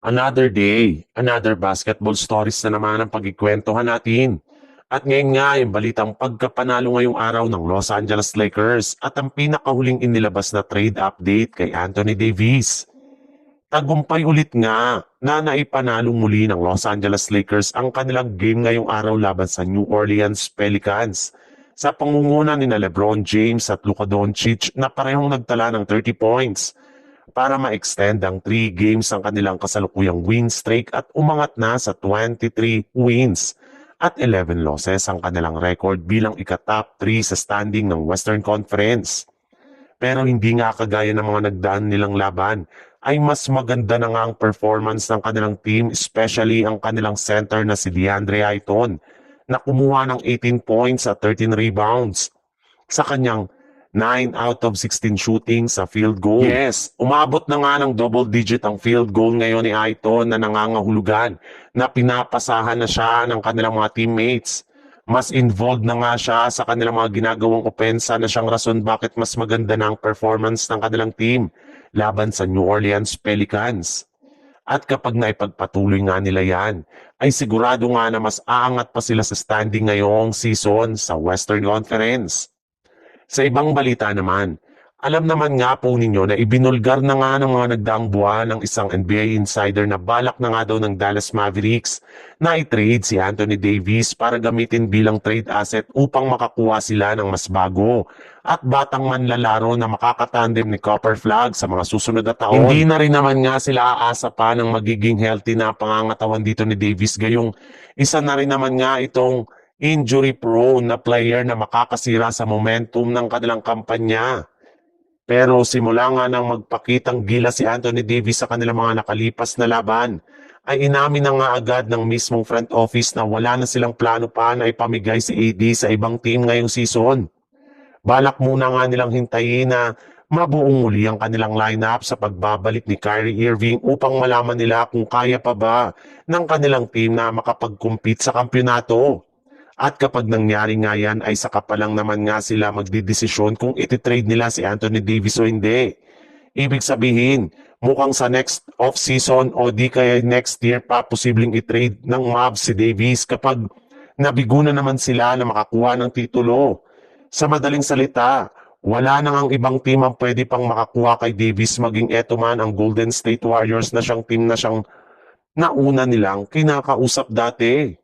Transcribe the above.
Another day, another basketball stories na naman ang pagkikwentuhan natin. At ngayon nga, yung balitang pagkapanalo ngayong araw ng Los Angeles Lakers at ang pinakahuling inilabas na trade update kay Anthony Davis. Tagumpay ulit nga na naipanalo muli ng Los Angeles Lakers ang kanilang game ngayong araw laban sa New Orleans Pelicans. Sa pangunguna ni LeBron James at Luka Doncic na parehong nagtala ng 30 points para ma-extend ang 3 games ang kanilang kasalukuyang win streak at umangat na sa 23 wins at 11 losses ang kanilang record bilang ika-top 3 sa standing ng Western Conference. Pero hindi nga kagaya ng mga nagdaan nilang laban, ay mas maganda na nga ang performance ng kanilang team, especially ang kanilang center na si DeAndre Ayton na kumuha ng 18 points at 13 rebounds sa kanyang 9 out of 16 shooting sa field goal. Yes, umabot na nga ng double digit ang field goal ngayon ni Ayton na nangangahulugan na pinapasahan na siya ng kanilang mga teammates. Mas involved na nga siya sa kanilang mga ginagawang opensa na siyang rason bakit mas maganda na ang performance ng kanilang team laban sa New Orleans Pelicans. At kapag naipagpatuloy nga nila yan, ay sigurado nga na mas aangat pa sila sa standing ngayong season sa Western Conference. Sa ibang balita naman, alam naman nga po ninyo na ibinulgar na nga ng mga nagdaang buwan ng isang NBA insider na balak na nga daw ng Dallas Mavericks na i-trade si Anthony Davis para gamitin bilang trade asset upang makakuha sila ng mas bago at batang manlalaro na makakatandem ni Copper Flag sa mga susunod na taon. Hindi na rin naman nga sila aasa pa ng magiging healthy na pangangatawan dito ni Davis, gayong isa na rin naman nga itong injury prone na player na makakasira sa momentum ng kanilang kampanya. Pero simula nga nang magpakitang gila si Anthony Davis sa kanilang mga nakalipas na laban, ay inamin na nga agad ng mismong front office na wala na silang plano pa na ipamigay si AD sa ibang team ngayong season. Balak muna nga nilang hintayin na mabuong muli ang kanilang lineup sa pagbabalik ni Kyrie Irving upang malaman nila kung kaya pa ba ng kanilang team na makapag-compete sa kampyonato. At kapag nangyari nga yan ay saka pa lang naman nga sila magdidesisyon kung ititrade nila si Anthony Davis o hindi. Ibig sabihin, mukhang sa next off-season o di kaya next year pa posibleng itrade ng Mavs si Davis kapag nabigo na naman sila na makakuha ng titulo. Sa madaling salita, wala nang ang ibang team ang pwede pang makakuha kay Davis, maging eto man ang Golden State Warriors na siyang team na siyang nauna nilang kinakausap dati.